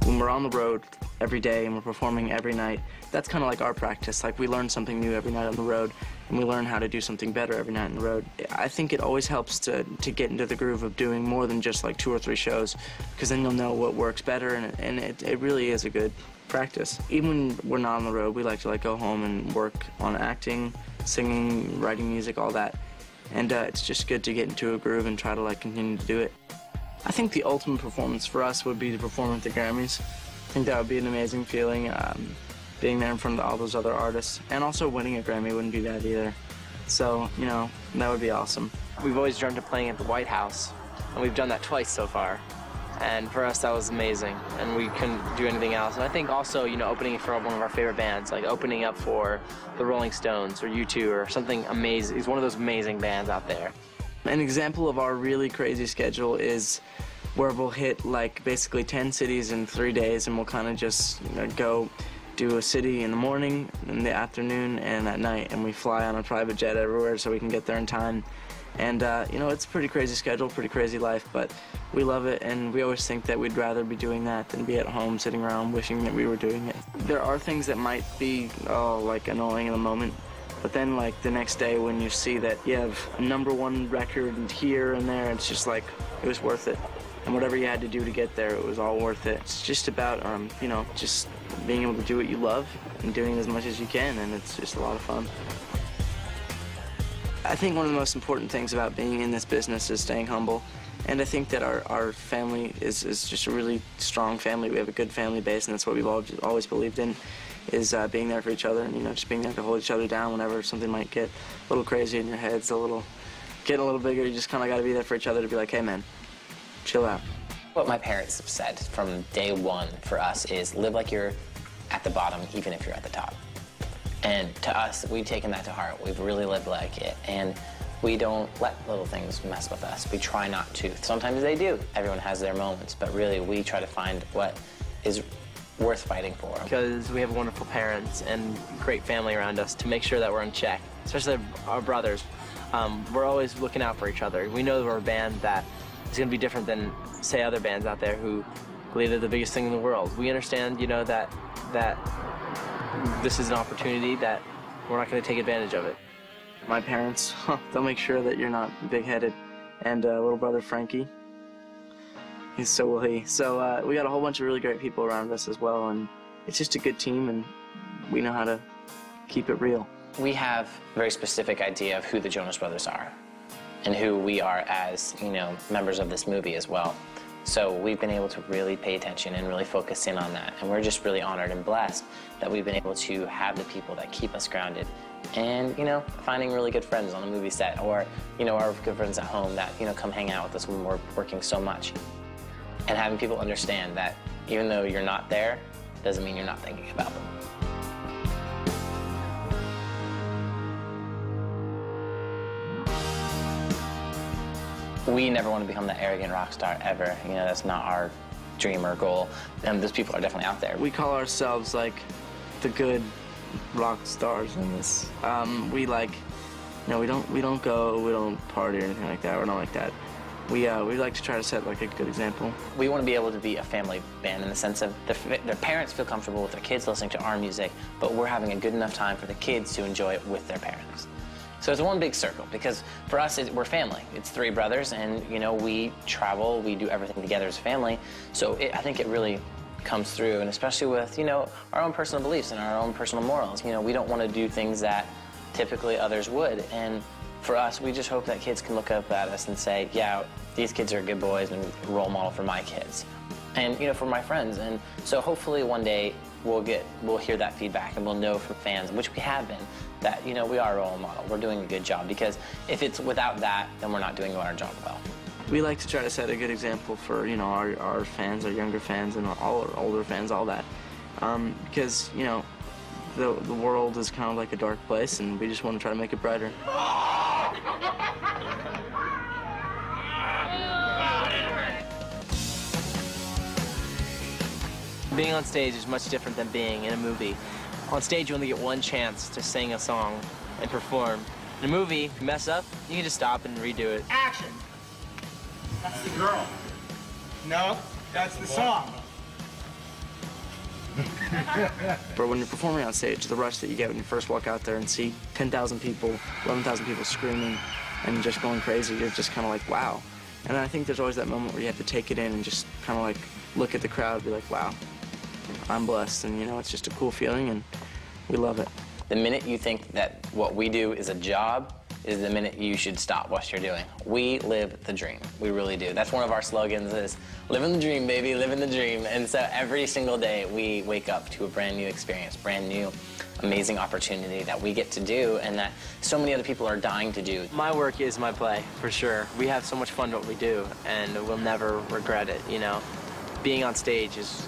when we're on the road every day and we're performing every night, that's kind of like our practice. Like, we learn something new every night on the road, and we learn how to do something better every night on the road. I think it always helps to get into the groove of doing more than just like 2 or 3 shows, because then you'll know what works better, and it really is a good practice. Even when we're not on the road, we like to go home and work on acting, singing, writing music, all that. And it's just good to get into a groove and try to continue to do it. I think the ultimate performance for us would be to perform at the Grammys. I think that would be an amazing feeling, being there in front of all those other artists. And also winning a Grammy wouldn't be bad either. So, you know, that would be awesome. We've always dreamt of playing at the White House, and we've done that twice so far. And for us, that was amazing, and we couldn't do anything else. And I think also, you know, opening for one of our favorite bands, like opening up for the Rolling Stones or U2 or something amazing. He's one of those amazing bands out there. An example of our really crazy schedule is where we'll hit basically 10 cities in 3 days, and we'll kind of just go do a city in the morning, in the afternoon, and at night, and we fly on a private jet everywhere so we can get there in time. And you know, it's a pretty crazy schedule, pretty crazy life, but we love it, and we always think that we'd rather be doing that than be at home sitting around wishing that we were doing it. There are things that might be annoying in the moment, but then the next day when you see that you have a #1 record here and there, it's just it was worth it. And whatever you had to do to get there, it was all worth it. It's just about, you know, just being able to do what you love and doing it as much as you can, and it's just a lot of fun. I think one of the most important things about being in this business is staying humble. And I think that our family is just a really strong family. We have a good family base, and that's what we've always believed in, is being there for each other, and, you know, just being there to hold each other down whenever something might get a little crazy in your heads, getting a little bigger. You just kind of got to be there for each other to be like, hey, man, chill out. What my parents have said from day one for us is live like you're at the bottom, even if you're at the top. And to us, we've taken that to heart. We've really lived like it, and we don't let little things mess with us. We try not to. Sometimes they do. Everyone has their moments, but really we try to find what is worth fighting for. Because we have wonderful parents and great family around us to make sure that we're in check, especially our brothers. We're always looking out for each other. We know we're a band that is going to be different than, say, other bands out there who believe they're the biggest thing in the world. We understand, you know, that this is an opportunity that we're not going to take advantage of it. My parents, they'll make sure that you're not big-headed. And little brother Frankie, so will he. So we got a whole bunch of really great people around us as well, and it's just a good team, and we know how to keep it real. We have a very specific idea of who the Jonas Brothers are and who we are as, you know, members of this movie as well. So we've been able to really pay attention and really focus in on that. And we're just really honored and blessed that we've been able to have the people that keep us grounded. And, you know, finding really good friends on a movie set, or, you know, our good friends at home that, you know, come hang out with us when we're working so much. And having people understand that even though you're not there, doesn't mean you're not thinking about them. We never want to become that arrogant rock star ever. You know, that's not our dream or goal. And those people are definitely out there. We call ourselves the good rock stars in this. We we don't party or anything like that. We're not like that. We like to try to set a good example. We want to be able to be a family band in the sense of their parents feel comfortable with their kids listening to our music, but we're having a good enough time for the kids to enjoy it with their parents. So it's one big circle, because for us, we're family. It's 3 brothers, and, you know, we travel, we do everything together as a family. So I think it really comes through, and especially with, you know, our own personal beliefs and our own personal morals. You know, we don't want to do things that typically others would. And for us, we just hope that kids can look up at us and say, yeah, these kids are good boys and a role model for my kids. And, you know, for my friends. And so hopefully one day we'll hear that feedback, and we'll know from fans, which we have been, that, you know, we are a role model. We're doing a good job, because if it's without that, then we're not doing our job well. We like to try to set a good example for, you know, our fans, our younger fans, and all our older fans, all that. Because, you know, the world is kind of like a dark place, and we just want to try to make it brighter. Being on stage is much different than being in a movie. On stage, you only get one chance to sing a song and perform. In a movie, if you mess up, you can just stop and redo it. Action! That's the girl. No, that's the song. But when you're performing on stage, the rush that you get when you first walk out there and see 10,000 people, 11,000 people screaming and just going crazy, you're just kind of like, wow. And I think there's always that moment where you have to take it in and just kind of like look at the crowd, be like, wow, I'm blessed. And you know, it's just a cool feeling and we love it. The minute you think that what we do is a job is the minute you should stop what you're doing. We live the dream. We really do. That's one of our slogans is, living the dream, baby, living the dream. And so every single day we wake up to a brand new experience, brand new, amazing opportunity that we get to do and that so many other people are dying to do. My work is my play, for sure. We have so much fun what we do, and we'll never regret it, you know. Being on stage is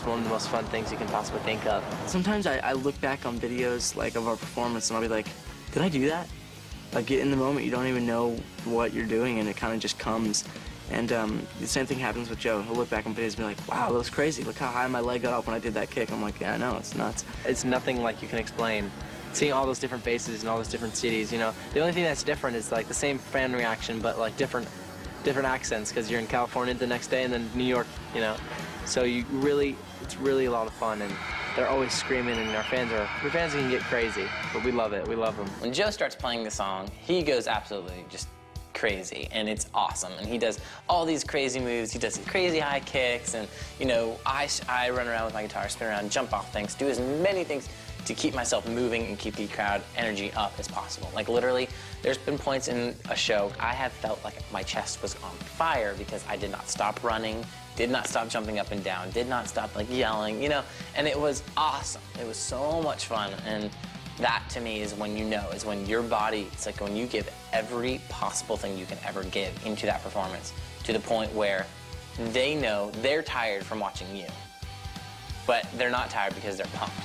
one of the most fun things you can possibly think of. Sometimes I look back on videos like of our performance and I'll be like, did I do that? Like in the moment you don't even know what you're doing and it kind of just comes. And the same thing happens with Joe. He'll look back on videos and be like, wow, that was crazy. Look how high my leg got up when I did that kick. I'm like, yeah, I know, it's nuts. It's nothing like you can explain. Seeing all those different faces in all those different cities, you know. The only thing that's different is like the same fan reaction, but like different accents, because you're in California the next day and then New York, you know. So it's really a lot of fun, and they're always screaming, and our fans can get crazy, but we love it. We love them. When Joe starts playing the song, he goes absolutely just crazy, and it's awesome. And he does all these crazy moves. He does crazy high kicks, and you know, I run around with my guitar, spin around, jump off things, do as many things to keep myself moving and keep the crowd energy up as possible. Like literally, there's been points in a show I have felt like my chest was on fire because I did not stop running, did not stop jumping up and down, did not stop like yelling, you know, and it was awesome. It was so much fun, and that to me is when you know, is when your body, it's like when you give every possible thing you can ever give into that performance to the point where they know they're tired from watching you, but they're not tired because they're pumped.